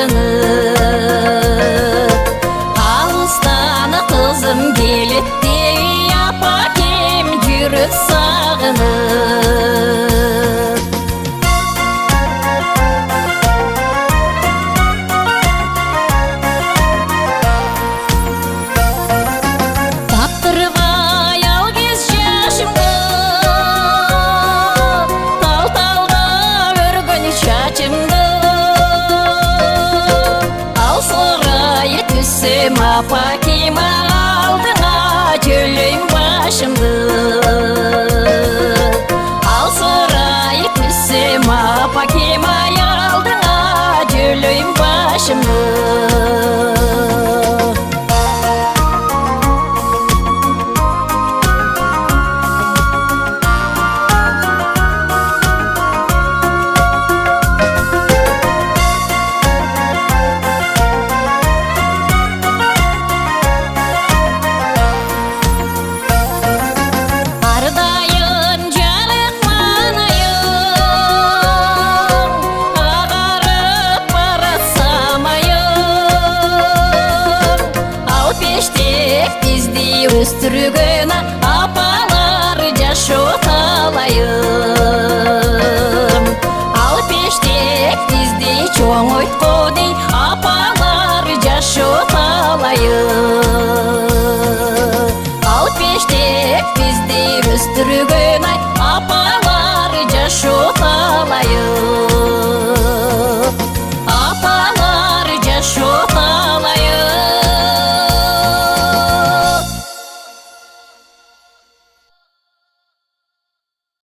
sağınıp Alыстana kızım gelip dey apakem жүріп sağınıp Апакем алдыңа төлейм башымды Ал сырай түссем апакем алдыңа төлейм башымды Өстіргіні апалар жашоталайым Ал пештек бізде чоң өткөдей апалар жашоталайым Ал пештек бізде өстіргіні